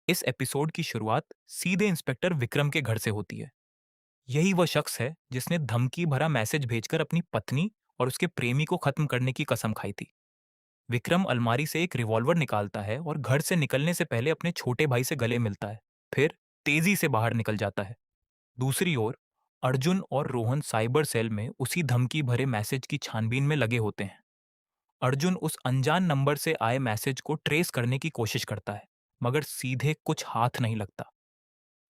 इस एपिसोड की शुरुआत सीधे इंस्पेक्टर विक्रम के घर से होती है। यही वह शख्स है जिसने धमकी भरा मैसेज भेजकर अपनी पत्नी और उसके प्रेमी को खत्म करने की कसम खाई थी। विक्रम अलमारी से एक रिवॉल्वर निकालता है और घर से निकलने से पहले अपने छोटे भाई से गले मिलता है। फिर तेजी से बाहर निकल जाता है। दूसरी ओर अर्जुन और रोहन साइबर सेल में उसी धमकी भरे मैसेज की छानबीन में लगे होते हैं। अर्जुन उस अनजान नंबर से आए मैसेज को ट्रेस करने की कोशिश करता है, मगर सीधे कुछ हाथ नहीं लगता।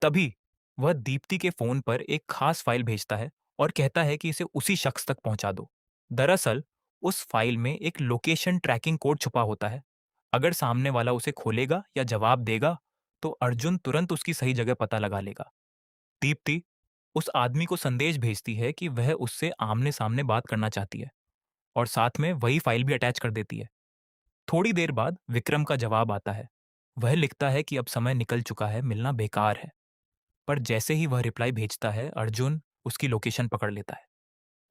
तभी वह दीप्ति के फोन पर एक खास फाइल भेजता है और कहता है कि इसे उसी शख्स तक पहुंचा दो। दरअसल उस फाइल में एक लोकेशन ट्रैकिंग कोड छुपा होता है। अगर सामने वाला उसे खोलेगा या जवाब देगा तो अर्जुन तुरंत उसकी सही जगह पता लगा लेगा। दीप्ति उस आदमी को संदेश भेजती है कि वह उससे आमने सामने बात करना चाहती है और साथ में वही फाइल भी अटैच कर देती है। थोड़ी देर बाद विक्रम का जवाब आता है। वह लिखता है कि अब समय निकल चुका है, मिलना बेकार है। पर जैसे ही वह रिप्लाई भेजता है, अर्जुन उसकी लोकेशन पकड़ लेता है।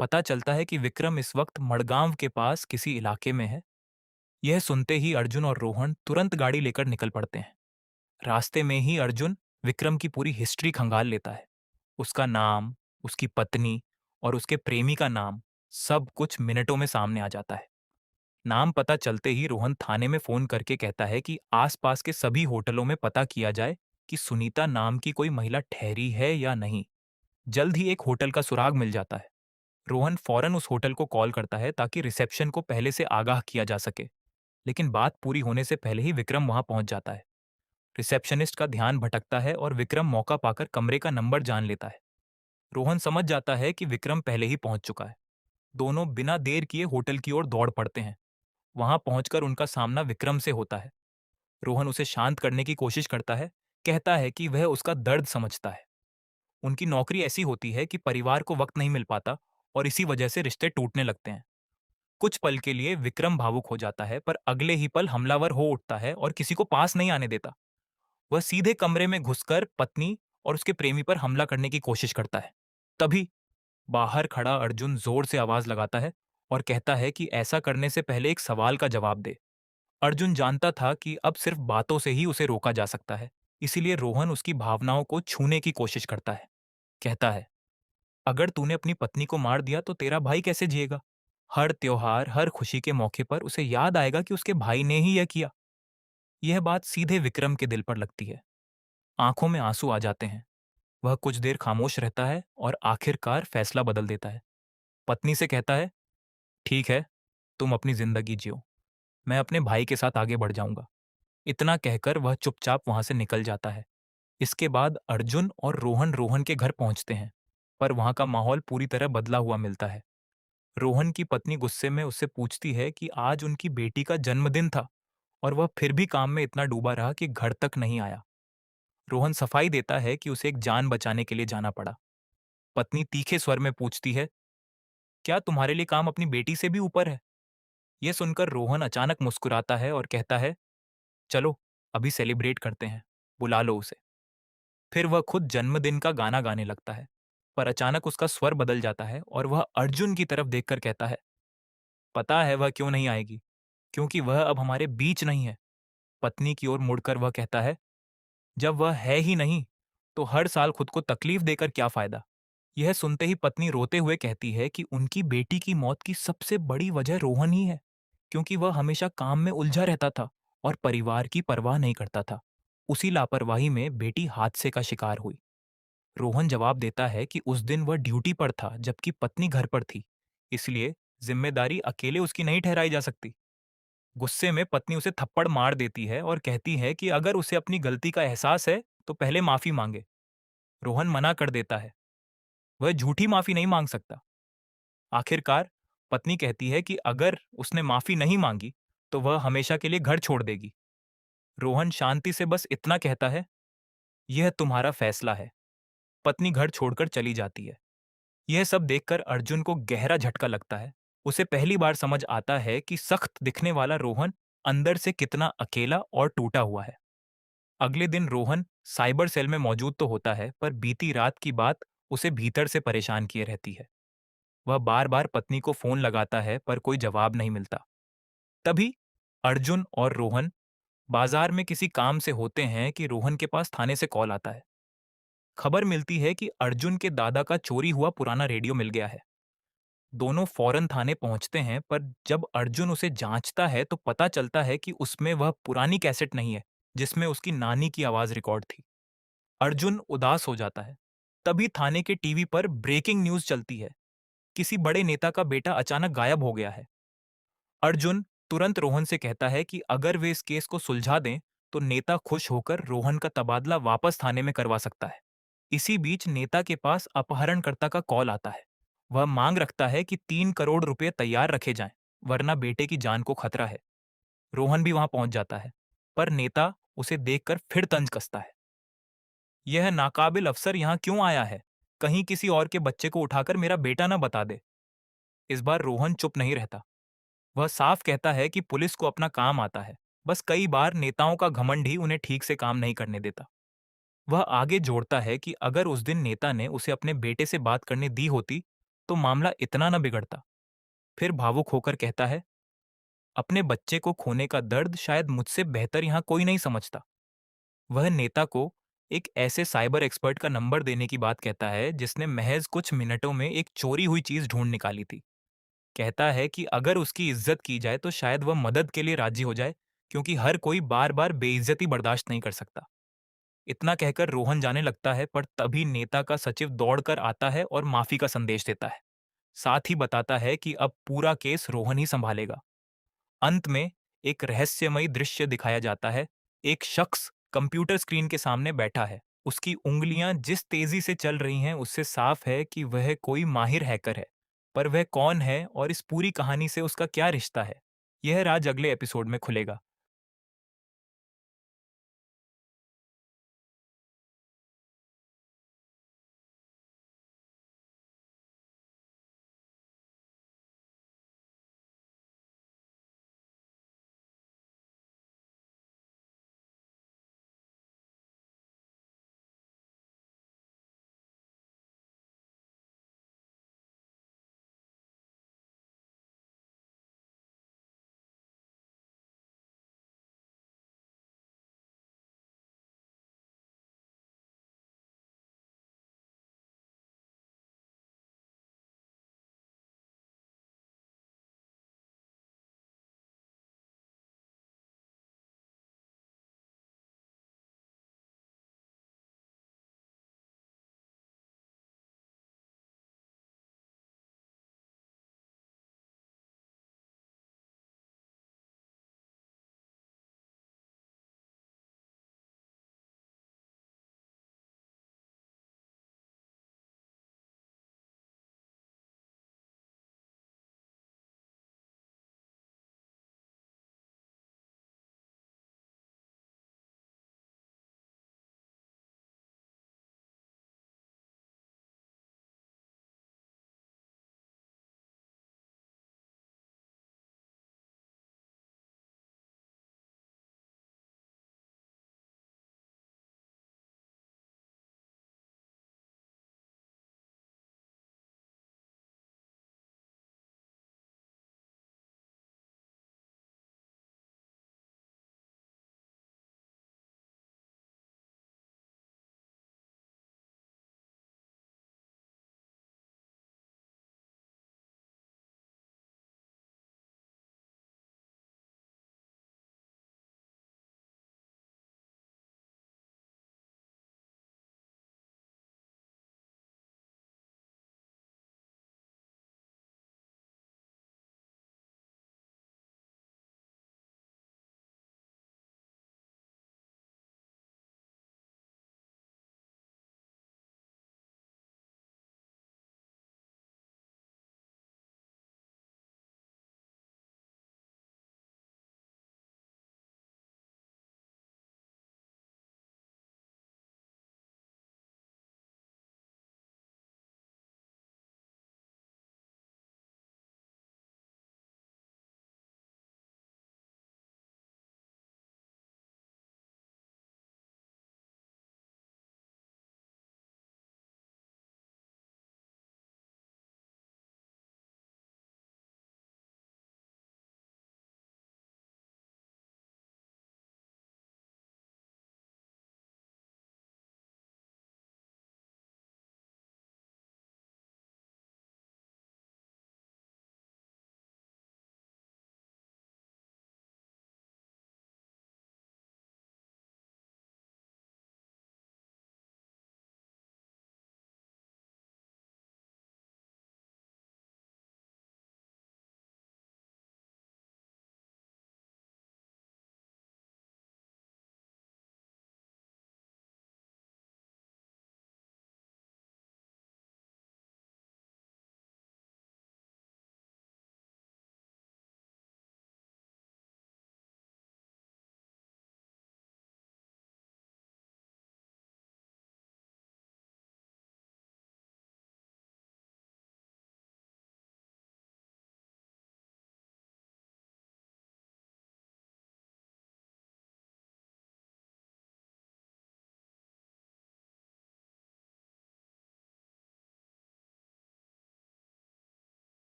पता चलता है कि विक्रम इस वक्त मड़गांव के पास किसी इलाके में है। यह सुनते ही अर्जुन और रोहन तुरंत गाड़ी लेकर निकल पड़ते हैं। रास्ते में ही अर्जुन विक्रम की पूरी हिस्ट्री खंगाल लेता है। उसका नाम, उसकी पत्नी और उसके प्रेमी का नाम, सब कुछ मिनटों में सामने आ जाता है। नाम पता चलते ही रोहन थाने में फोन करके कहता है कि आसपास के सभी होटलों में पता किया जाए कि सुनीता नाम की कोई महिला ठहरी है या नहीं। जल्द ही एक होटल का सुराग मिल जाता है। रोहन फौरन उस होटल को कॉल करता है ताकि रिसेप्शन को पहले से आगाह किया जा सके। लेकिन बात पूरी होने से पहले ही विक्रम वहां पहुंच जाता है। रिसेप्शनिस्ट का ध्यान भटकता है और विक्रम मौका पाकर कमरे का नंबर जान लेता है। रोहन समझ जाता है कि विक्रम पहले ही पहुंच चुका है। दोनों बिना देर किए होटल की ओर दौड़ पड़ते हैं। वहां पहुंचकर उनका सामना विक्रम से होता है। रोहन उसे शांत करने की कोशिश करता है, कहता है कि वह उसका दर्द समझता है। उनकी नौकरी ऐसी होती है कि परिवार को वक्त नहीं मिल पाता और इसी वजह से रिश्ते टूटने लगते हैं। कुछ पल के लिए विक्रम भावुक हो जाता है, पर अगले ही पल हमलावर हो उठता है और किसी को पास नहीं आने देता। वह सीधे कमरे में घुसकर पत्नी और उसके प्रेमी पर हमला करने की कोशिश करता है। तभी बाहर खड़ा अर्जुन जोर से आवाज लगाता है और कहता है कि ऐसा करने से पहले एक सवाल का जवाब दे। अर्जुन जानता था कि अब सिर्फ बातों से ही उसे रोका जा सकता है, इसीलिए रोहन उसकी भावनाओं को छूने की कोशिश करता है। कहता है, अगर तूने अपनी पत्नी को मार दिया तो तेरा भाई कैसे जिएगा? हर त्योहार, हर खुशी के मौके पर उसे याद आएगा कि उसके भाई ने ही यह किया। यह बात सीधे विक्रम के दिल पर लगती है। आंखों में आंसू आ जाते हैं। वह कुछ देर खामोश रहता है और आखिरकार फैसला बदल देता है। पत्नी से कहता है, ठीक है, तुम अपनी जिंदगी जियो, मैं अपने भाई के साथ आगे बढ़ जाऊंगा। इतना कहकर वह चुपचाप वहां से निकल जाता है। इसके बाद अर्जुन और रोहन रोहन के घर पहुंचते हैं, पर वहां का माहौल पूरी तरह बदला हुआ मिलता है। रोहन की पत्नी गुस्से में उससे पूछती है कि आज उनकी बेटी का जन्मदिन था और वह फिर भी काम में इतना डूबा रहा कि घर तक नहीं आया। रोहन सफाई देता है कि उसे एक जान बचाने के लिए जाना पड़ा। पत्नी तीखे स्वर में पूछती है, क्या तुम्हारे लिए काम अपनी बेटी से भी ऊपर है? यह सुनकर रोहन अचानक मुस्कुराता है और कहता है, चलो अभी सेलिब्रेट करते हैं, बुला लो उसे। फिर वह खुद जन्मदिन का गाना गाने लगता है, पर अचानक उसका स्वर बदल जाता है और वह अर्जुन की तरफ देखकर कहता है, पता है वह क्यों नहीं आएगी? क्योंकि वह अब हमारे बीच नहीं है। पत्नी की ओर मुड़कर वह कहता है, जब वह है ही नहीं, तो हर साल खुद को तकलीफ देकर क्या फायदा? यह सुनते ही पत्नी रोते हुए कहती है कि उनकी बेटी की मौत की सबसे बड़ी वजह रोहन ही है, क्योंकि वह हमेशा काम में उलझा रहता था और परिवार की परवाह नहीं करता था। उसी लापरवाही में बेटी हादसे का शिकार हुई। रोहन जवाब देता है कि उस दिन वह ड्यूटी पर था जबकि पत्नी घर पर थी, इसलिए जिम्मेदारी अकेले उसकी नहीं ठहराई जा सकती। गुस्से में पत्नी उसे थप्पड़ मार देती है और कहती है कि अगर उसे अपनी गलती का एहसास है तो पहले माफी मांगे। रोहन मना कर देता है, वह झूठी माफी नहीं मांग सकता। आखिरकार पत्नी कहती है कि अगर उसने माफी नहीं मांगी तो वह हमेशा के लिए घर छोड़ देगी। रोहन शांति से बस इतना कहता है, यह तुम्हारा फैसला है। पत्नी घर छोड़कर चली जाती है। यह सब देखकर अर्जुन को गहरा झटका लगता है। उसे पहली बार समझ आता है कि सख्त दिखने वाला रोहन अंदर से कितना अकेला और टूटा हुआ है। अगले दिन रोहन साइबर सेल में मौजूद तो होता है, पर बीती रात की बात उसे भीतर से परेशान किए रहती है। वह बार बार पत्नी को फोन लगाता है पर कोई जवाब नहीं मिलता। तभी अर्जुन और रोहन बाजार में किसी काम से होते हैं कि रोहन के पास थाने से कॉल आता है। खबर मिलती है कि अर्जुन के दादा का चोरी हुआ पुराना रेडियो मिल गया है। दोनों फौरन थाने पहुंचते हैं, पर जब अर्जुन उसे जांचता है तो पता चलता है कि उसमें वह पुरानी कैसेट नहीं है जिसमें उसकी नानी की आवाज रिकॉर्ड थी। अर्जुन उदास हो जाता है। तभी थाने के टीवी पर ब्रेकिंग न्यूज चलती है। किसी बड़े नेता का बेटा अचानक गायब हो गया है। अर्जुन तुरंत रोहन से कहता है कि अगर वे इस केस को सुलझा दें तो नेता खुश होकर रोहन का तबादला वापस थाने में करवा सकता है। इसी बीच नेता के पास अपहरणकर्ता का कॉल आता है। वह मांग रखता है कि 3 करोड़ रुपए तैयार रखे जाएं, वरना बेटे की जान को खतरा है। रोहन भी वहां पहुंच जाता है, पर नेता उसे देखकर फिर तंज कसता है। यह नाकाबिल अफसर यहाँ क्यों आया है? कहीं किसी और के बच्चे को उठाकर मेरा बेटा ना बता दे। इस बार रोहन चुप नहीं रहता। वह साफ कहता है कि पुलिस को अपना काम आता है, बस कई बार नेताओं का घमंड ही उन्हें ठीक से काम नहीं करने देता। वह आगे जोड़ता है कि अगर उस दिन नेता ने उसे अपने बेटे से बात करने दी होती तो मामला इतना न बिगड़ता। फिर भावुक होकर कहता है, अपने बच्चे को खोने का दर्द शायद मुझसे बेहतर यहाँ कोई नहीं समझता। वह नेता को एक ऐसे साइबर एक्सपर्ट का नंबर देने की बात कहता है जिसने महज कुछ मिनटों में एक चोरी हुई चीज ढूंढ निकाली थी। कहता है कि अगर उसकी इज्जत की जाए तो शायद वह मदद के लिए राजी हो जाए, क्योंकि हर कोई बार बार बेइज्जती बर्दाश्त नहीं कर सकता। इतना कहकर रोहन जाने लगता है, पर तभी नेता का सचिव दौड़कर आता है और माफी का संदेश देता है। साथ ही बताता है कि अब पूरा केस रोहन ही संभालेगा। अंत में एक रहस्यमयी दृश्य दिखाया जाता है। एक शख्स कंप्यूटर स्क्रीन के सामने बैठा है। उसकी उंगलियां जिस तेजी से चल रही हैं उससे साफ है कि वह कोई माहिर हैकर है। पर वह कौन है और इस पूरी कहानी से उसका क्या रिश्ता है, यह राज अगले एपिसोड में खुलेगा।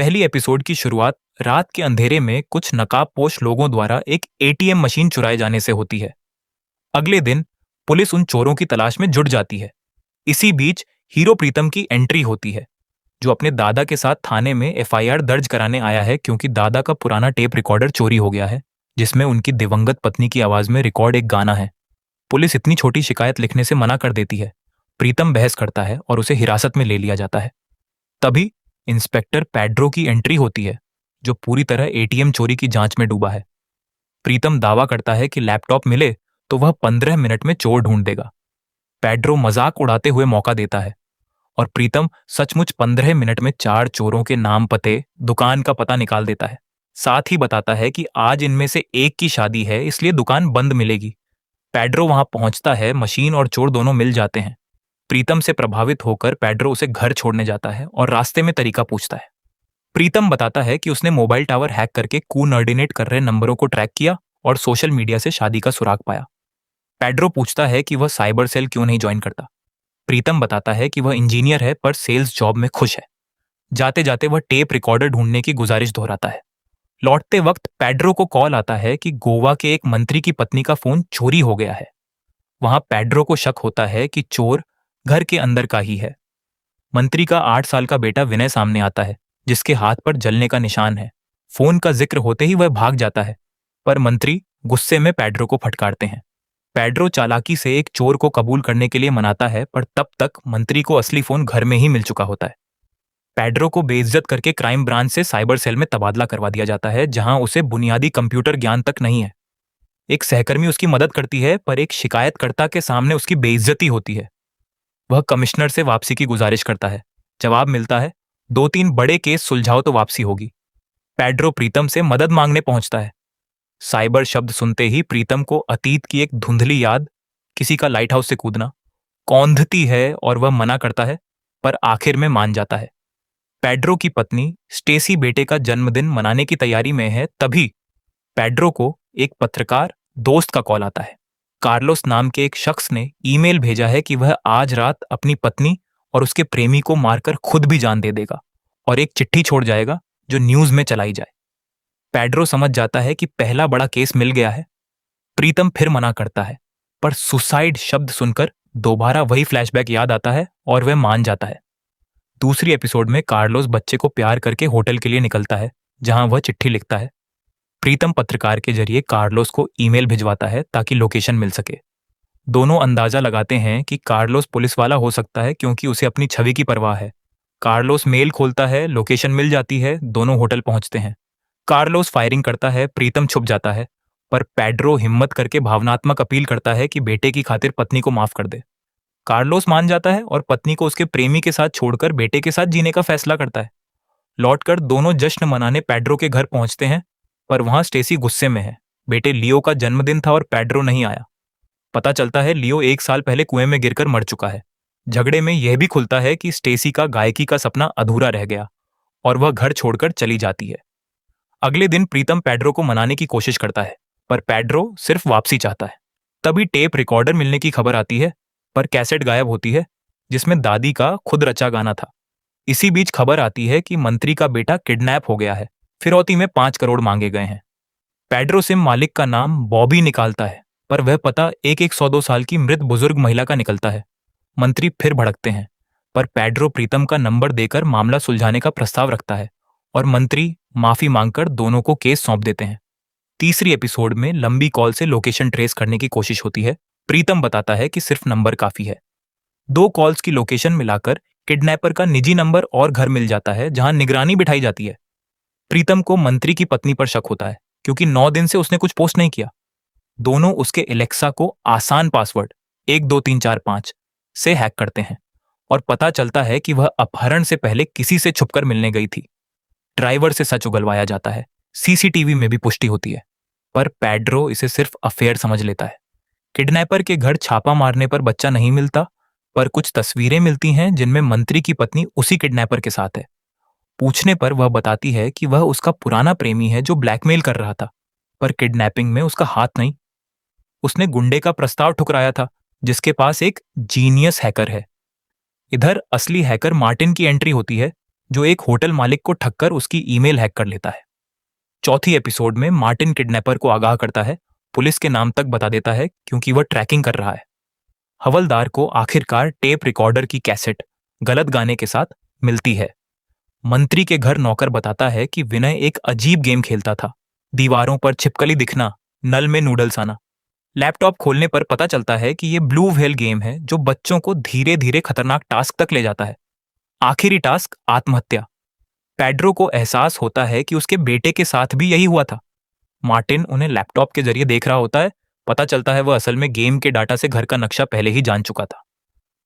पहली एपिसोड की शुरुआत रात के अंधेरे में कुछ नकाबपोश लोगों द्वारा एक एटीएम मशीन चुराए जाने से होती है। अगले दिन पुलिस उन चोरों की तलाश में जुट जाती है। इसी बीच हीरो प्रीतम की एंट्री होती है, जो अपने दादा के साथ थाने में एफआईआर दर्ज कराने आया है क्योंकि दादा का पुराना टेप रिकॉर्डर चोरी हो गया है, जिसमें उनकी दिवंगत पत्नी की आवाज में रिकॉर्ड एक गाना है। पुलिस इतनी छोटी शिकायत लिखने से मना कर देती है। प्रीतम बहस करता है और उसे हिरासत में ले लिया जाता है। तभी इंस्पेक्टर पैड्रो की एंट्री होती है, जो पूरी तरह एटीएम चोरी की जांच में डूबा है। प्रीतम दावा करता है कि लैपटॉप मिले तो वह 15 मिनट में चोर ढूंढ देगा। पैड्रो मजाक उड़ाते हुए मौका देता है और प्रीतम सचमुच 15 मिनट में 4 चोरों के नाम, पते, दुकान का पता निकाल देता है। साथ ही बताता है कि आज इनमें से एक की शादी है, इसलिए दुकान बंद मिलेगी। पैड्रो वहां पहुंचता है, मशीन और चोर दोनों मिल जाते हैं। प्रीतम से प्रभावित होकर पैड्रो उसे घर छोड़ने जाता है और रास्ते में तरीका पूछता है। प्रीतम बताता है कि उसने मोबाइल टावर हैक करके कोऑर्डिनेट कर रहे नंबरों को ट्रैक किया और सोशल मीडिया से शादी का सुराग पाया। पैड्रो पूछता है कि वह साइबर सेल क्यों नहीं ज्वाइन करता। प्रीतम बताता है कि वह इंजीनियर है पर सेल्स जॉब में खुश है। जाते जाते वह टेप रिकॉर्डर ढूंढने की गुजारिश दोहराता है। लौटते वक्त पैड्रो को कॉल आता है कि गोवा के एक मंत्री की पत्नी का फोन चोरी हो गया है। वहां पैड्रो को शक होता है कि चोर घर के अंदर का ही है। मंत्री का 8 साल का बेटा विनय सामने आता है, जिसके हाथ पर जलने का निशान है। फोन का जिक्र होते ही वह भाग जाता है, पर मंत्री गुस्से में पैड्रो को फटकारते हैं। पैड्रो चालाकी से एक चोर को कबूल करने के लिए मनाता है, पर तब तक मंत्री को असली फोन घर में ही मिल चुका होता है। पैड्रो को बेइज्जत करके क्राइम ब्रांच से साइबर सेल में तबादला करवा दिया जाता है, जहां उसे बुनियादी कंप्यूटर ज्ञान तक नहीं है। एक सहकर्मी उसकी मदद करती है, पर एक शिकायतकर्ता के सामने उसकी बेइज्जती होती है। वह कमिश्नर से वापसी की गुजारिश करता है। जवाब मिलता है, 2-3 बड़े केस सुलझाओ तो वापसी होगी। पैड्रो प्रीतम से मदद मांगने पहुंचता है। साइबर शब्द सुनते ही प्रीतम को अतीत की एक धुंधली याद, किसी का लाइट हाउस से कूदना, कौंधती है और वह मना करता है, पर आखिर में मान जाता है। पैड्रो की पत्नी स्टेसी बेटे का जन्मदिन मनाने की तैयारी में है, तभी पैड्रो को एक पत्रकार दोस्त का कॉल आता है। कार्लोस नाम के एक शख्स ने ईमेल भेजा है कि वह आज रात अपनी पत्नी और उसके प्रेमी को मारकर खुद भी जान दे देगा और एक चिट्ठी छोड़ जाएगा जो न्यूज में चलाई जाए। पैड्रो समझ जाता है कि पहला बड़ा केस मिल गया है। प्रीतम फिर मना करता है, पर सुसाइड शब्द सुनकर दोबारा वही फ्लैशबैक याद आता है और वह मान जाता है। दूसरी एपिसोड में कार्लोस बच्चे को प्यार करके होटल के लिए निकलता है, जहां वह चिट्ठी लिखता है। प्रीतम पत्रकार के जरिए कार्लोस को ईमेल भिजवाता है ताकि लोकेशन मिल सके। दोनों अंदाजा लगाते हैं कि कार्लोस पुलिस वाला हो सकता है क्योंकि उसे अपनी छवि की परवाह है। कार्लोस मेल खोलता है, लोकेशन मिल जाती है, दोनों होटल पहुंचते हैं। कार्लोस फायरिंग करता है, प्रीतम छुप जाता है, पर पैड्रो हिम्मत करके भावनात्मक अपील करता है कि बेटे की खातिर पत्नी को माफ कर दे। कार्लोस मान जाता है और पत्नी को उसके प्रेमी के साथ छोड़कर बेटे के साथ जीने का फैसला करता है। लौटकर दोनों जश्न मनाने पैड्रो के घर पहुंचते हैं, पर वहां स्टेसी गुस्से में है। बेटे लियो का जन्मदिन था और पैड्रो नहीं आया। पता चलता है लियो 1 साल पहले कुएं में गिरकर मर चुका है। झगड़े में यह भी खुलता है कि स्टेसी का गायकी का सपना अधूरा रह गया और वह घर छोड़कर चली जाती है। अगले दिन प्रीतम पैड्रो को मनाने की कोशिश करता है, पर पैड्रो सिर्फ वापसी चाहता है। तभी टेप रिकॉर्डर मिलने की खबर आती है, पर कैसेट गायब होती है जिसमें दादी का खुद रचा गाना था। इसी बीच खबर आती है कि मंत्री का बेटा किडनैप हो गया है, फिरौती में 5 करोड़ मांगे गए हैं। पैड्रो सिम मालिक का नाम बॉबी निकालता है, पर वह पता एक 102 साल की मृत बुजुर्ग महिला का निकलता है। मंत्री फिर भड़कते हैं, पर पैड्रो प्रीतम का नंबर देकर मामला सुलझाने का प्रस्ताव रखता है और मंत्री माफी मांगकर दोनों को केस सौंप देते हैं। तीसरी एपिसोड में लंबी कॉल से लोकेशन ट्रेस करने की कोशिश होती है। प्रीतम बताता है कि सिर्फ नंबर काफी है। 2 कॉल्स की लोकेशन मिलाकर किडनैपर का निजी नंबर और घर मिल जाता है, जहां निगरानी बिठाई जाती है। प्रीतम को मंत्री की पत्नी पर शक होता है क्योंकि 9 दिन से उसने कुछ पोस्ट नहीं किया। दोनों उसके एलेक्सा को आसान पासवर्ड 12345 से हैक करते हैं और पता चलता है कि वह अपहरण से पहले किसी से छुपकर मिलने गई थी। ड्राइवर से सच उगलवाया जाता है। सीसीटीवी में भी पुष्टि होती है, पर पैड्रो इसे सिर्फ अफेयर समझ लेता है। किडनैपर के घर छापा मारने पर बच्चा नहीं मिलता, पर कुछ तस्वीरें मिलती हैं जिनमें मंत्री की पत्नी उसी किडनैपर के साथ है। पूछने पर वह बताती है कि वह उसका पुराना प्रेमी है जो ब्लैकमेल कर रहा था, पर किडनैपिंग में उसका हाथ नहीं। उसने गुंडे का प्रस्ताव ठुकराया था जिसके पास एक जीनियस हैकर है। इधर असली हैकर मार्टिन की एंट्री होती है, जो एक होटल मालिक को ठगकर उसकी ईमेल हैक कर लेता है। चौथी एपिसोड में मार्टिन किडनैपर को आगाह करता है, पुलिस के नाम तक बता देता है क्योंकि वह ट्रैकिंग कर रहा है। हवलदार को आखिरकार टेप रिकॉर्डर की कैसेट गलत गाने के साथ मिलती है। मंत्री के घर नौकर बताता है कि विनय एक अजीब गेम खेलता था, दीवारों पर छिपकली दिखना, नल में नूडल्स आना। लैपटॉप खोलने पर पता चलता है कि ये ब्लू व्हेल गेम है जो बच्चों को धीरे धीरे खतरनाक टास्क तक ले जाता है। आखिरी टास्क आत्महत्या। पेड्रो को एहसास होता है कि उसके बेटे के साथ भी यही हुआ था। मार्टिन उन्हें लैपटॉप के जरिए देख रहा होता है। पता चलता है वह असल में गेम के डाटा से घर का नक्शा पहले ही जान चुका था।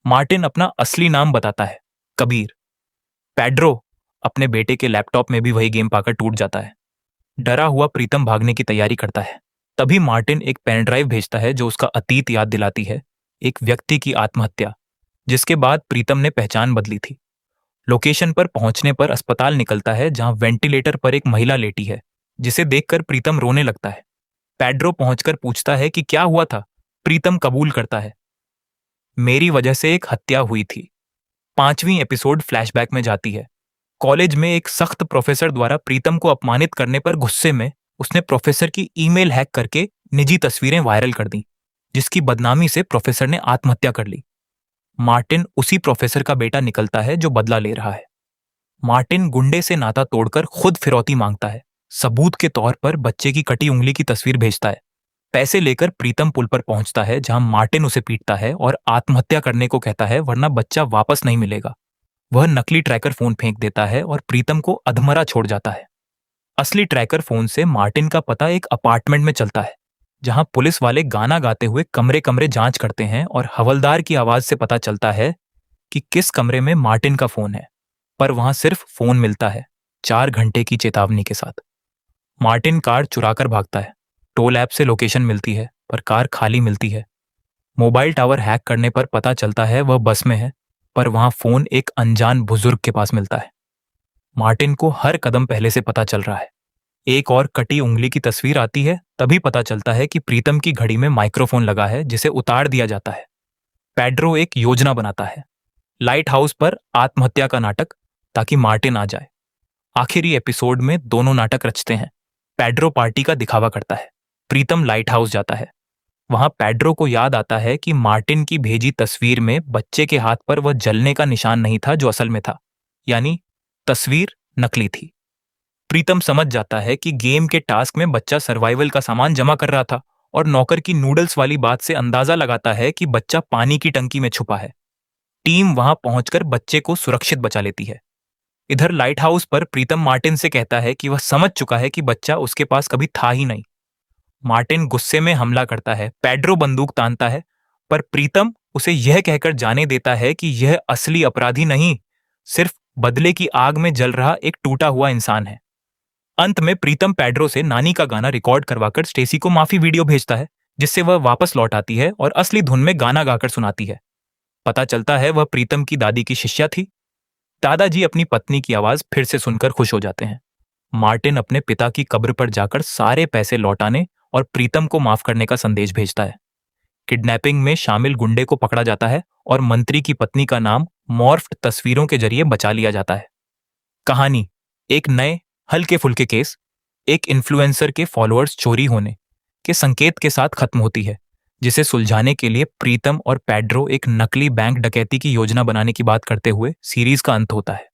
मार्टिन अपना असली नाम बताता है, कबीर। पेड्रो अपने बेटे के लैपटॉप में भी वही गेम पाकर टूट जाता है। डरा हुआ प्रीतम भागने की तैयारी करता है। तभी मार्टिन एक पेन ड्राइव भेजता है जो उसका अतीत याद दिलाती है, एक व्यक्ति की आत्महत्या जिसके बाद प्रीतम ने पहचान बदली थी। लोकेशन पर पहुंचने पर अस्पताल निकलता है जहां वेंटिलेटर पर एक महिला लेटी है, जिसे देखकर प्रीतम रोने लगता है। पेड्रो पहुंचकर पूछता है कि क्या हुआ था। प्रीतम कबूल करता है, मेरी वजह से एक हत्या हुई थी। पांचवीं एपिसोड फ्लैशबैक में जाती है। कॉलेज में एक सख्त प्रोफेसर द्वारा प्रीतम को अपमानित करने पर गुस्से में उसने प्रोफेसर की ईमेल हैक करके निजी तस्वीरें वायरल कर दी, जिसकी बदनामी से प्रोफेसर ने आत्महत्या कर ली। मार्टिन उसी प्रोफेसर का बेटा निकलता है जो बदला ले रहा है। मार्टिन गुंडे से नाता तोड़कर खुद फिरौती मांगता है। सबूत के तौर पर बच्चे की कटी उंगली की तस्वीर भेजता है। पैसे लेकर प्रीतम पुल पर पहुंचता है जहां मार्टिन उसे पीटता है और आत्महत्या करने को कहता है, वरना बच्चा वापस नहीं मिलेगा। वह नकली ट्रैकर फोन फेंक देता है और प्रीतम को अधमरा छोड़ जाता है। असली ट्रैकर फोन से मार्टिन का पता एक अपार्टमेंट में चलता है जहां पुलिस वाले गाना गाते हुए कमरे कमरे जांच करते हैं और हवलदार की आवाज से पता चलता है कि किस कमरे में मार्टिन का फोन है। पर वहां सिर्फ फोन मिलता है, 4 घंटे की चेतावनी के साथ। मार्टिन कार चुराकर भागता है। टोल ऐप से लोकेशन मिलती है पर कार खाली मिलती है। मोबाइल टावर हैक करने पर पता चलता है वह बस में है, पर वहां फोन एक अनजान बुजुर्ग के पास मिलता है। मार्टिन को हर कदम पहले से पता चल रहा है। एक और कटी उंगली की तस्वीर आती है, तभी पता चलता है कि प्रीतम की घड़ी में माइक्रोफोन लगा है जिसे उतार दिया जाता है। पेड्रो एक योजना बनाता है, लाइट हाउस पर आत्महत्या का नाटक, ताकि मार्टिन आ जाए। आखिरी एपिसोड में दोनों नाटक रचते हैं। पेड्रो पार्टी का दिखावा करता है, प्रीतम लाइट हाउस जाता है। वहां पेड्रो को याद आता है कि मार्टिन की भेजी तस्वीर में बच्चे के हाथ पर वह जलने का निशान नहीं था जो असल में था, यानी तस्वीर नकली थी। प्रीतम समझ जाता है कि गेम के टास्क में बच्चा सर्वाइवल का सामान जमा कर रहा था और नौकर की नूडल्स वाली बात से अंदाजा लगाता है कि बच्चा पानी की टंकी में छुपा है। टीम वहां पहुंचकर बच्चे को सुरक्षित बचा लेती है। इधर लाइट हाउस पर प्रीतम मार्टिन से कहता है कि वह समझ चुका है कि बच्चा उसके पास कभी था ही नहीं। मार्टिन गुस्से में हमला करता है, पेड्रो बंदूक तानता है, पर प्रीतम उसे यह कहकर जाने देता है कि यह असली अपराधी नहीं, सिर्फ बदले की आग में जल रहा एक टूटा हुआ इंसान है। अंत में प्रीतम पेड्रो से नानी का गाना रिकॉर्ड करवाकर स्टेसी को माफी वीडियो भेजता है, जिससे वह वापस लौट आती है और असली धुन में गाना गाकर सुनाती है। पता चलता है वह प्रीतम की दादी की शिष्या थी। दादाजी अपनी पत्नी की आवाज फिर से सुनकर खुश हो जाते हैं। मार्टिन अपने पिता की कब्र पर जाकर सारे पैसे लौटाने और प्रीतम को माफ करने का संदेश भेजता है। किडनैपिंग में शामिल गुंडे को पकड़ा जाता है और मंत्री की पत्नी का नाम मॉर्फ्ड तस्वीरों के जरिए बचा लिया जाता है। कहानी एक नए हल्के फुल्के केस, एक इन्फ्लुएंसर के फॉलोअर्स चोरी होने के संकेत के साथ खत्म होती है, जिसे सुलझाने के लिए प्रीतम और पेड्रो एक नकली बैंक डकैती की योजना बनाने की बात करते हुए सीरीज का अंत होता है।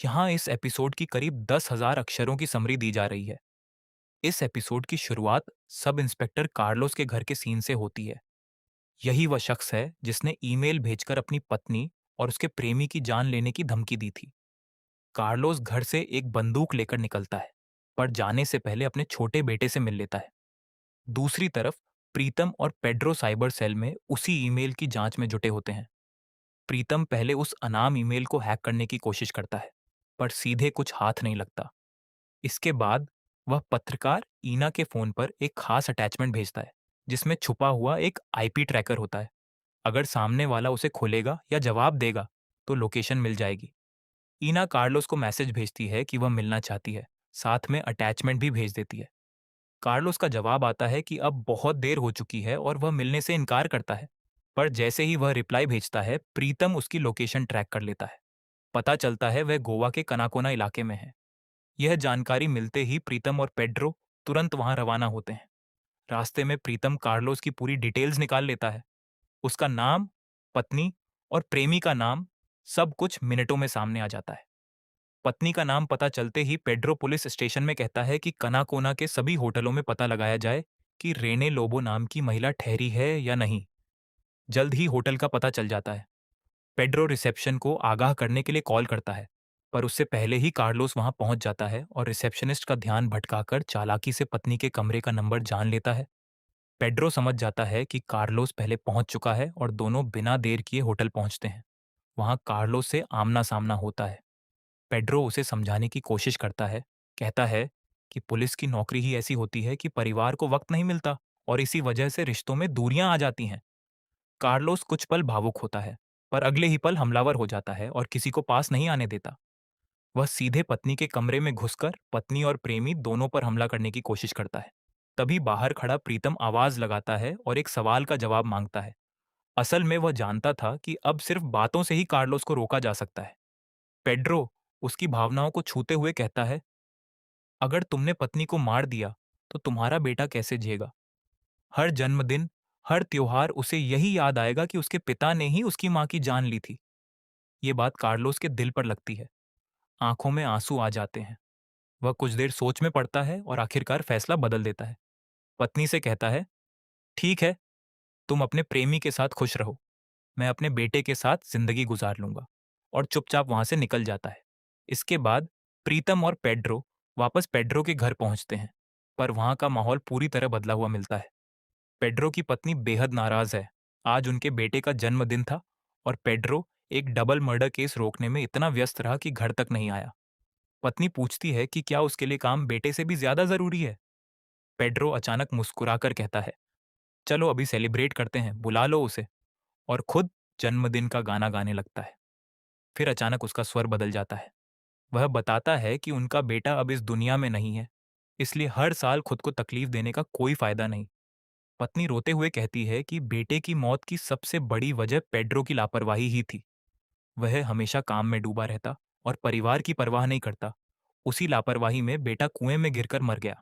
यहाँ इस एपिसोड की करीब 10,000 अक्षरों की समरी दी जा रही है। इस एपिसोड की शुरुआत सब इंस्पेक्टर कार्लोस के घर के सीन से होती है। यही वह शख्स है जिसने ईमेल भेजकर अपनी पत्नी और उसके प्रेमी की जान लेने की धमकी दी थी। कार्लोस घर से एक बंदूक लेकर निकलता है, पर जाने से पहले अपने छोटे बेटे से मिल लेता है। दूसरी तरफ प्रीतम और पेड्रो साइबर सेल में उसी ईमेल की जांच में जुटे होते हैं। प्रीतम पहले उस अनाम ईमेल को हैक करने की कोशिश करता है, पर सीधे कुछ हाथ नहीं लगता। इसके बाद वह पत्रकार ईना के फोन पर एक खास अटैचमेंट भेजता है, जिसमें छुपा हुआ एक आईपी ट्रैकर होता है। अगर सामने वाला उसे खोलेगा या जवाब देगा, तो लोकेशन मिल जाएगी। ईना कार्लोस को मैसेज भेजती है कि वह मिलना चाहती है, साथ में अटैचमेंट भी भेज देती है। कार्लोस का जवाब आता है कि अब बहुत देर हो चुकी है और वह मिलने से इनकार करता है। पर जैसे ही वह रिप्लाई भेजता है, प्रीतम उसकी लोकेशन ट्रैक कर लेता है। पता चलता है वह गोवा के कनाकोना इलाके में है। यह जानकारी मिलते ही प्रीतम और पेड्रो तुरंत वहां रवाना होते हैं। रास्ते में प्रीतम कार्लोस की पूरी डिटेल्स निकाल लेता है। उसका नाम, पत्नी और प्रेमी का नाम, सब कुछ मिनटों में सामने आ जाता है। पत्नी का नाम पता चलते ही पेड्रो पुलिस स्टेशन में कहता है कि कनाकोना के सभी होटलों में पता लगाया जाए कि रेने लोबो नाम की महिला ठहरी है या नहीं। जल्द ही होटल का पता चल जाता है। पेड्रो रिसेप्शन को आगाह करने के लिए कॉल करता है, पर उससे पहले ही कार्लोस वहां पहुंच जाता है और रिसेप्शनिस्ट का ध्यान भटकाकर चालाकी से पत्नी के कमरे का नंबर जान लेता है। पेड्रो समझ जाता है कि कार्लोस पहले पहुंच चुका है और दोनों बिना देर किए होटल पहुंचते हैं। वहां कार्लोस से आमना सामना होता है। पेड्रो उसे समझाने की कोशिश करता है, कहता है कि पुलिस की नौकरी ही ऐसी होती है कि परिवार को वक्त नहीं मिलता और इसी वजह से रिश्तों में दूरियां आ जाती हैं। कार्लोस कुछ पल भावुक होता है, पर अगले ही पल हमलावर हो जाता है और किसी को पास नहीं आने देता। वह सीधे पत्नी के कमरे में घुसकर पत्नी और प्रेमी दोनों पर हमला करने की कोशिश करता है। तभी बाहर खड़ा प्रीतम आवाज लगाता है और एक सवाल का जवाब मांगता है। असल में वह जानता था कि अब सिर्फ बातों से ही कार्लोस को रोका जा सकता है। पेड्रो उसकी भावनाओं को छूते हुए कहता है, अगर तुमने पत्नी को मार दिया तो तुम्हारा बेटा कैसे जिएगा? हर जन्मदिन, हर त्योहार उसे यही याद आएगा कि उसके पिता ने ही उसकी मां की जान ली थी। ये बात कार्लोस के दिल पर लगती है। आंखों में आंसू आ जाते हैं। वह कुछ देर सोच में पड़ता है और आखिरकार फैसला बदल देता है। पत्नी से कहता है, ठीक है, तुम अपने प्रेमी के साथ खुश रहो, मैं अपने बेटे के साथ जिंदगी गुजार लूंगा, और चुपचाप वहां से निकल जाता है। इसके बाद प्रीतम और पेड्रो वापस पेड्रो के घर पहुंचते हैं, पर वहां का माहौल पूरी तरह बदला हुआ मिलता है। पेड्रो की पत्नी बेहद नाराज है। आज उनके बेटे का जन्मदिन था और पेड्रो एक डबल मर्डर केस रोकने में इतना व्यस्त रहा कि घर तक नहीं आया। पत्नी पूछती है कि क्या उसके लिए काम बेटे से भी ज्यादा जरूरी है। पेड्रो अचानक मुस्कुराकर कहता है, चलो अभी सेलिब्रेट करते हैं, बुला लो उसे, और खुद जन्मदिन का गाना गाने लगता है। फिर अचानक उसका स्वर बदल जाता है। वह बताता है कि उनका बेटा अब इस दुनिया में नहीं है, इसलिए हर साल खुद को तकलीफ देने का कोई फायदा नहीं। पत्नी रोते हुए कहती है कि बेटे की मौत की सबसे बड़ी वजह पेड्रो की लापरवाही ही थी। वह हमेशा काम में डूबा रहता और परिवार की परवाह नहीं करता। उसी लापरवाही में बेटा कुएं में गिरकर मर गया।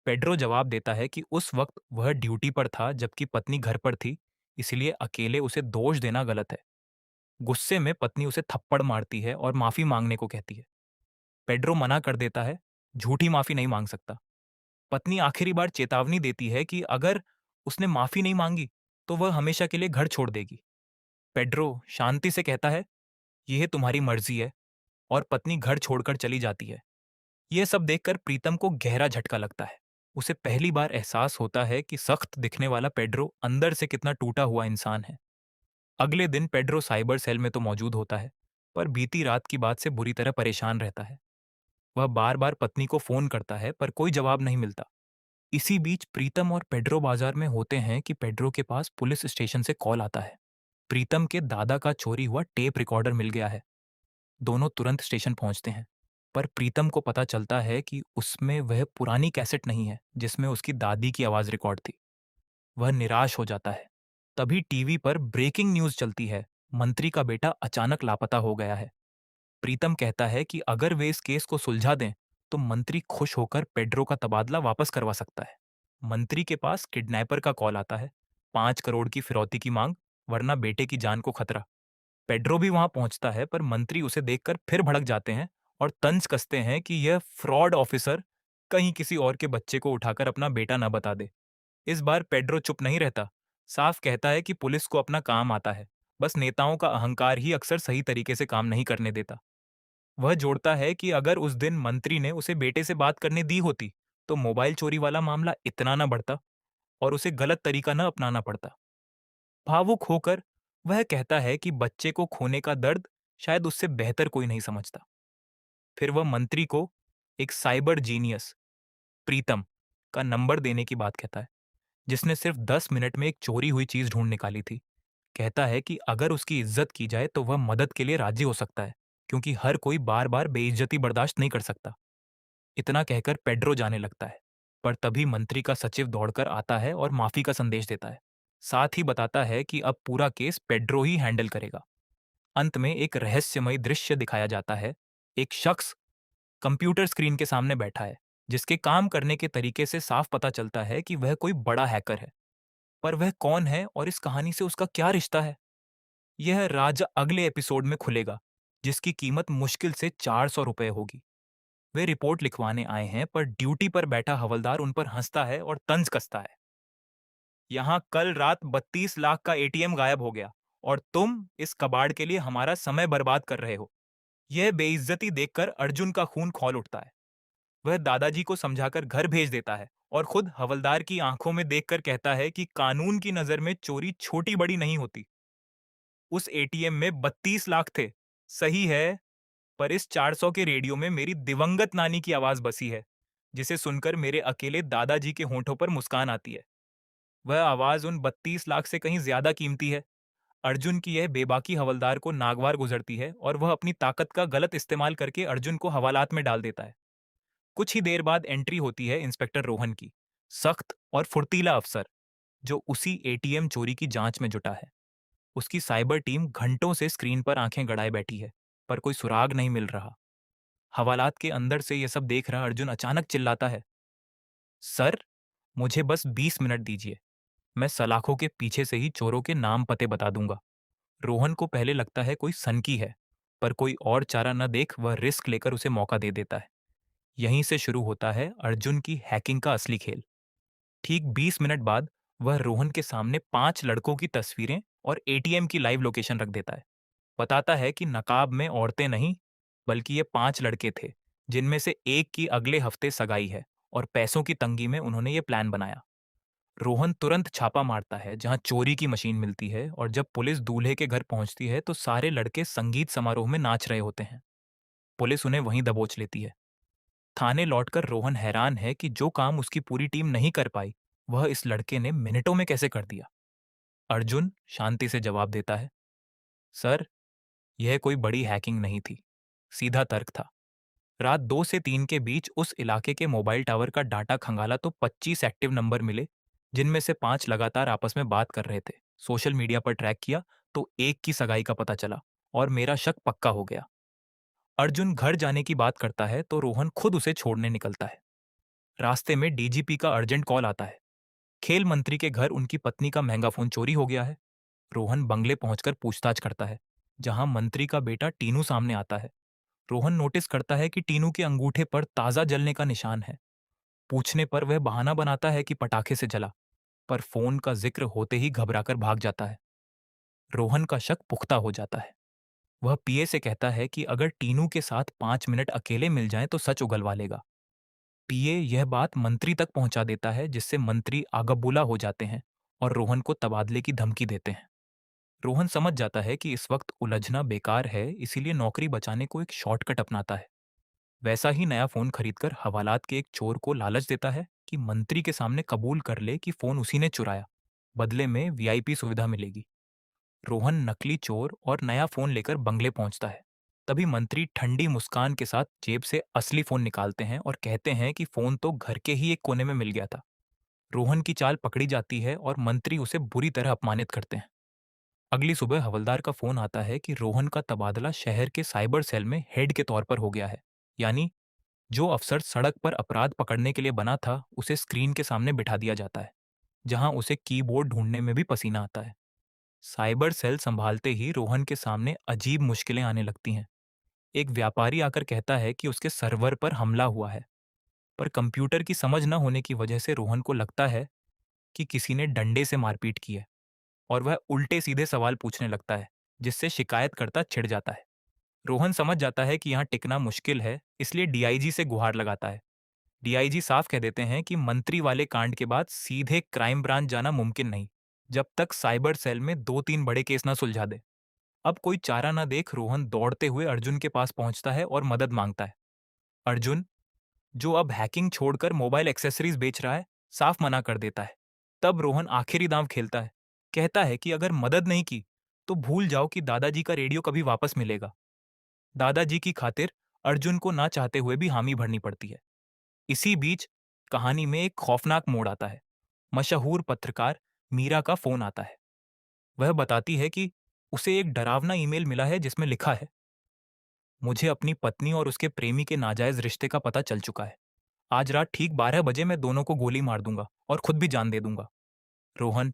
पेड्रो जवाब देता है कि उस वक्त वह ड्यूटी पर था जबकि पत्नी घर पर थी, इसलिए अकेले उसे दोष देना गलत है। गुस्से में पत्नी उसे थप्पड़ मारती है और माफी मांगने को कहती है। पेड्रो मना कर देता है, झूठी माफी नहीं मांग सकता। पत्नी आखिरी बार चेतावनी देती है कि अगर उसने माफी नहीं मांगी तो वह हमेशा के लिए घर छोड़ देगी। पेड्रो शांति से कहता है, यह तुम्हारी मर्जी है, और पत्नी घर छोड़कर चली जाती है। यह सब देखकर प्रीतम को गहरा झटका लगता है। उसे पहली बार एहसास होता है कि सख्त दिखने वाला पेड्रो अंदर से कितना टूटा हुआ इंसान है। अगले दिन पेड्रो साइबर सेल में तो मौजूद होता है, पर बीती रात की बात से बुरी तरह परेशान रहता है। वह बार बार पत्नी को फोन करता है, पर कोई जवाब नहीं मिलता। इसी बीच प्रीतम और पेड्रो बाजार में होते हैं कि पेड्रो के पास पुलिस स्टेशन से कॉल आता है। प्रीतम के दादा का चोरी हुआ टेप रिकॉर्डर मिल गया है। दोनों तुरंत स्टेशन पहुंचते हैं, पर प्रीतम को पता चलता है कि उसमें वह पुरानी कैसेट नहीं है जिसमें उसकी दादी की आवाज रिकॉर्ड थी। वह निराश हो जाता है। तभी टीवी पर ब्रेकिंग न्यूज चलती है, मंत्री का बेटा अचानक लापता हो गया है। प्रीतम कहता है कि अगर वे इस केस को सुलझा दें तो मंत्री खुश होकर पेड्रो का तबादला वापस करवा सकता है। मंत्री के पास किडनैपर का कॉल आता है, 5 करोड़ की फिरौती की मांग, वरना बेटे की जान को खतरा। पेड्रो भी वहां पहुंचता है, पर मंत्री उसे देखकर फिर भड़क जाते हैं और तंज कसते हैं कि यह फ्रॉड ऑफिसर कहीं किसी और के बच्चे को उठाकर अपना बेटा न बता दे। इस बार पेड्रो चुप नहीं रहता। साफ कहता है कि पुलिस को अपना काम आता है, बस नेताओं का अहंकार ही अक्सर सही तरीके से काम नहीं करने देता। वह जोड़ता है कि अगर उस दिन मंत्री ने उसे बेटे से बात करने दी होती, तो मोबाइल चोरी वाला मामला इतना न बढ़ता और उसे गलत तरीका न अपनाना पड़ता। भावुक होकर वह कहता है कि बच्चे को खोने का दर्द शायद उससे बेहतर कोई नहीं समझता। फिर वह मंत्री को एक साइबर जीनियस, प्रीतम, का नंबर देने की बात कहता है, जिसने सिर्फ 10 मिनट में एक चोरी हुई चीज ढूंढ निकाली थी। कहता है कि अगर उसकी इज्जत की जाए तो वह मदद के लिए राजी हो सकता है, क्योंकि हर कोई बार बार बेइज्जती बर्दाश्त नहीं कर सकता। इतना कहकर पेड्रो जाने लगता है, पर तभी मंत्री का सचिव दौड़कर आता है और माफी का संदेश देता है। साथ ही बताता है कि अब पूरा केस पेड्रो ही हैंडल करेगा। अंत में एक रहस्यमयी दृश्य दिखाया जाता है। एक शख्स कंप्यूटर स्क्रीन के सामने बैठा है, जिसके काम करने के तरीके से साफ पता चलता है कि वह कोई बड़ा हैकर है। पर वह कौन है और इस कहानी से उसका क्या रिश्ता है, यह राज अगले एपिसोड में खुलेगा, जिसकी कीमत मुश्किल से 400 रुपए होगी। वे रिपोर्ट लिखवाने आए हैं, पर ड्यूटी पर बैठा हवलदार उन पर हंसता है और तंज कसता है। यहाँ कल रात 32 लाख का एटीएम गायब हो गया और तुम इस कबाड़ के लिए हमारा समय बर्बाद कर रहे हो। यह बेइज्जती देखकर अर्जुन का खून खौल उठता है। वह दादाजी को समझाकर घर भेज देता है और खुद हवलदार की आंखों में देखकर कहता है कि कानून की नजर में चोरी छोटी बड़ी नहीं होती। उस एटीएम में 32 लाख थे, सही है, पर इस 400 के रेडियो में मेरी दिवंगत नानी की आवाज बसी है, जिसे सुनकर मेरे अकेले दादाजी के होंठों पर मुस्कान आती है। वह आवाज उन 32 लाख से कहीं ज्यादा कीमती है। अर्जुन की यह बेबाकी हवलदार को नागवार गुजरती है और वह अपनी ताकत का गलत इस्तेमाल करके अर्जुन को हवालात में डाल देता है। कुछ ही देर बाद एंट्री होती है इंस्पेक्टर रोहन की, सख्त और फुर्तीला अफसर, जो उसी एटीएम चोरी की जांच में जुटा है। उसकी साइबर टीम घंटों से स्क्रीन पर आंखें गड़ाए बैठी है, पर कोई सुराग नहीं मिल रहा। हवालात के अंदर से यह सब देख रहा अर्जुन अचानक चिल्लाता है, सर, मुझे बस 20 मिनट दीजिए, मैं सलाखों के पीछे से ही चोरों के नाम पते बता दूंगा। रोहन को पहले लगता है कोई सनकी है, पर कोई और चारा न देख वह रिस्क लेकर उसे मौका दे देता है। यहीं से शुरू होता है अर्जुन की हैकिंग का असली खेल। ठीक 20 मिनट बाद वह रोहन के सामने 5 लड़कों की तस्वीरें और एटीएम की लाइव लोकेशन रख देता है। बताता है कि नकाब में औरतें नहीं, बल्कि ये 5 लड़के थे, जिनमें से एक की अगले हफ्ते सगाई है और पैसों की तंगी में उन्होंने ये प्लान बनाया। रोहन तुरंत छापा मारता है जहां चोरी की मशीन मिलती है और जब पुलिस दूल्हे के घर पहुंचती है तो सारे लड़के संगीत समारोह में नाच रहे होते हैं। पुलिस उन्हें वहीं दबोच लेती है। थाने लौटकर रोहन हैरान है कि जो काम उसकी पूरी टीम नहीं कर पाई, वह इस लड़के ने मिनटों में कैसे कर दिया। अर्जुन शांति से जवाब देता है, सर, यह कोई बड़ी हैकिंग नहीं थी, सीधा तर्क था। रात 2 से 3 के बीच उस इलाके के मोबाइल टावर का डाटा खंगाला तो 25 एक्टिव नंबर मिले, जिनमें से 5 लगातार आपस में बात कर रहे थे। सोशल मीडिया पर ट्रैक किया तो एक की सगाई का पता चला और मेरा शक पक्का हो गया। अर्जुन घर जाने की बात करता है तो रोहन खुद उसे छोड़ने निकलता है। रास्ते में डीजीपी का अर्जेंट कॉल आता है। खेल मंत्री के घर उनकी पत्नी का महंगा फोन चोरी हो गया है। रोहन बंगले पहुंचकर पूछताछ करता है, जहां मंत्री का बेटा टीनू सामने आता है। रोहन नोटिस करता है कि टीनू के अंगूठे पर ताजा जलने का निशान है। पूछने पर वह बहाना बनाता है कि पटाखे से जला, पर फोन का जिक्र होते ही घबराकर भाग जाता है। रोहन का शक पुख्ता हो जाता है। वह पीए से कहता है कि अगर टीनू के साथ 5 मिनट अकेले मिल जाएं तो सच उगलवा लेगा। पीए यह बात मंत्री तक पहुंचा देता है, जिससे मंत्री आगबूला हो जाते हैं और रोहन को तबादले की धमकी देते हैं। रोहन समझ जाता है कि इस वक्त उलझना बेकार है, इसीलिए नौकरी बचाने को एक शॉर्टकट अपनाता है। वैसा ही नया फोन खरीदकर हवालात के एक चोर को लालच देता है कि मंत्री के सामने कबूल कर ले कि फोन उसी ने चुराया, बदले में वीआईपी सुविधा मिलेगी। रोहन नकली चोर और नया फोन लेकर बंगले पहुंचता है। तभी मंत्री ठंडी मुस्कान के साथ जेब से असली फोन निकालते हैं और कहते हैं कि फोन तो घर के ही एक कोने में मिल गया था। रोहन की चाल पकड़ी जाती है और मंत्री उसे बुरी तरह अपमानित करते हैं। अगली सुबह हवलदार का फोन आता है कि रोहन का तबादला शहर के साइबर सेल में हेड के तौर पर हो गया है। यानी जो अफसर सड़क पर अपराध पकड़ने के लिए बना था, उसे स्क्रीन के सामने बिठा दिया जाता है, जहां उसे कीबोर्ड ढूंढने में भी पसीना आता है। साइबर सेल संभालते ही रोहन के सामने अजीब मुश्किलें आने लगती हैं। एक व्यापारी आकर कहता है कि उसके सर्वर पर हमला हुआ है, पर कंप्यूटर की समझ न होने की वजह से रोहन को लगता है कि किसी ने डंडे से मारपीट की है और वह उल्टे सीधे सवाल पूछने लगता है, जिससे शिकायतकर्ता चिढ़ जाता है। रोहन समझ जाता है कि यहाँ टिकना मुश्किल है, इसलिए डीआईजी से गुहार लगाता है। डीआईजी साफ कह देते हैं कि मंत्री वाले कांड के बाद सीधे क्राइम ब्रांच जाना मुमकिन नहीं, जब तक साइबर सेल में 2-3 बड़े केस ना सुलझा दे। अब कोई चारा ना देख रोहन दौड़ते हुए अर्जुन के पास पहुंचता है और मदद मांगता है। अर्जुन, जो अब हैकिंग छोड़कर मोबाइल एक्सेसरीज बेच रहा है, साफ मना कर देता है। तब रोहन आखिरी दांव खेलता है। कहता है कि अगर मदद नहीं की, तो भूल जाओ कि दादाजी का रेडियो कभी वापस मिलेगा। दादाजी की खातिर अर्जुन को ना चाहते हुए भी हामी भरनी पड़ती है। इसी बीच कहानी में एक खौफनाक मोड़ आता है। मशहूर पत्रकार मीरा का फोन आता है। वह बताती है कि उसे एक डरावना ईमेल मिला है जिसमें लिखा है, मुझे अपनी पत्नी और उसके प्रेमी के नाजायज रिश्ते का पता चल चुका है। आज रात ठीक 12 बजे मैं दोनों को गोली मार दूंगा और खुद भी जान दे दूंगा। रोहन,